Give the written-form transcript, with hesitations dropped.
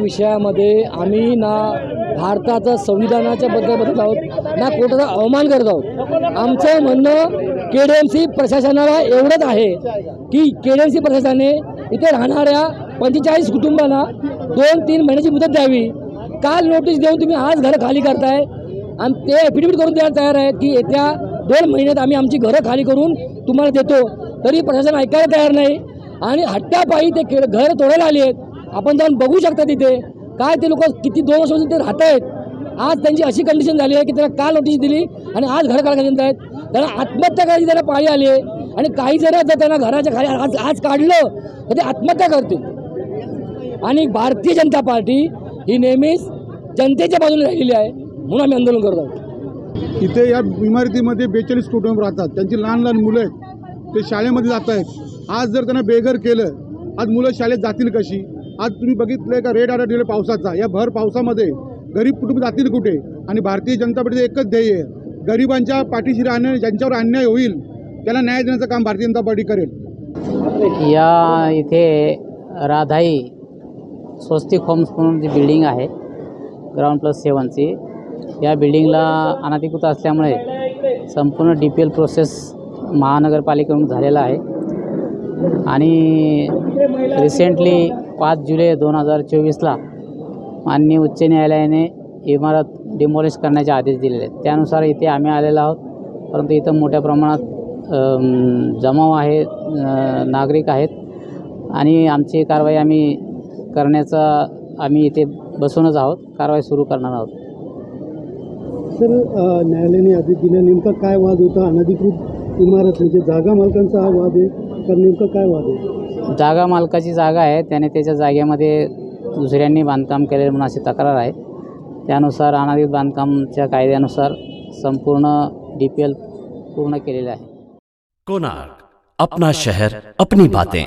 विषयामध्ये आम्ही ना भारताचं संविधानाच्या बद्दल बोलत आहोत ना कोर्टाचा अवमान करत आहोत। आमचं म्हणणं KDMC प्रशासनाला एवढंच आहे की KDMC प्रशासनाने इथे राहणाऱ्या 45 कुटुंबांना 2-3 महिन्याची मुदत द्यावी। काल नोटीस देऊन तुम्ही आज घरं खाली करताय आणि ते ॲफिडेविट करून द्यायला तयार आहेत की येत्या 2 महिन्यात आम्ही आमची घरं खाली करून तुम्हाला देतो, तरी प्रशासन ऐकायला तयार नाही आणि हट्टापायी ते घर तोडायला आली आहेत। आपण जाऊन बघू शकता तिथे काय ते लोक किती 2 वर्षापासून ते राहत आहेत। आज त्यांची अशी कंडिशन झाली आहे की त्याला काल नोटीस दिली आणि आज घर काढायला घेत आहेत। त्यांना आत्महत्या करायची त्यांना पाळी आली आहे आणि काही जण जर त्यांना घराच्या खाली आज काढलं तर ते आत्महत्या करतील। आणि भारतीय जनता पार्टी ही नेहमीच जनतेच्या बाजूने राहिलेली आहे, म्हणून आम्ही आंदोलन करत आहोत। इथे या इमारतीमध्ये 42 कुटुंब राहतात, त्यांची लहान लहान मुलं आहेत, ते शाळेमध्ये जात आहेत। आज जर त्यांना बेघर केलं, आज मुलं शाळेत जातील कशी? आज तुम्ही बघितलं का रेड अलर्ट दिलं पावसाचा, या भर पावसामध्ये गरीब कुटुंब जातील कुठे? आणि भारतीय जनता पार्टीचं एकच ध्येय आहे, गरिबांच्या पाठीशी राहणं, ज्यांच्यावर अन्याय होईल त्याला न्याय देण्याचं काम भारतीय जनता पार्टी करेल। या इथे राधाई स्वस्तिक होम्स म्हणून जी बिल्डिंग आहे ग्राउंड +7ची, या बिल्डिंगला अनधिकृत असल्यामुळे संपूर्ण DPL प्रोसेस महानगरपालिकेकडून झालेला आहे आणि रिसेंटली 5 जुलै 2024ला माननीय उच्च न्यायालयाने इमारत डिमॉलिश करण्याचे आदेश दिलेले आहेत। त्यानुसार इथे आम्ही आलेलो आहोत, परंतु इथं मोठ्या प्रमाणात जमाव आहे, नागरिक आहेत आणि आमची कारवाई आम्ही करण्याचा आम्ही इथे बसूनच आहोत, कारवाई सुरू करणार आहोत। सर, न्यायालयाने आदेश दिला, नेमका काय वाद होता? अनधिकृत इमारत म्हणजे जागा मालकांचा हा वाद आहे तर नेमका काय वाद आहे? जागा मालकाची जागा आहे, त्याने त्याच्या जागेमध्ये दुसऱ्यांनी बांधकाम केलेलं म्हणून अशी तक्रार आहे। त्यानुसार अनधिकृत बांधकामच्या कायद्यानुसार संपूर्ण DPL पूर्ण केलेलं आहे। कोणार्क, अपना शहर अपनी बातें।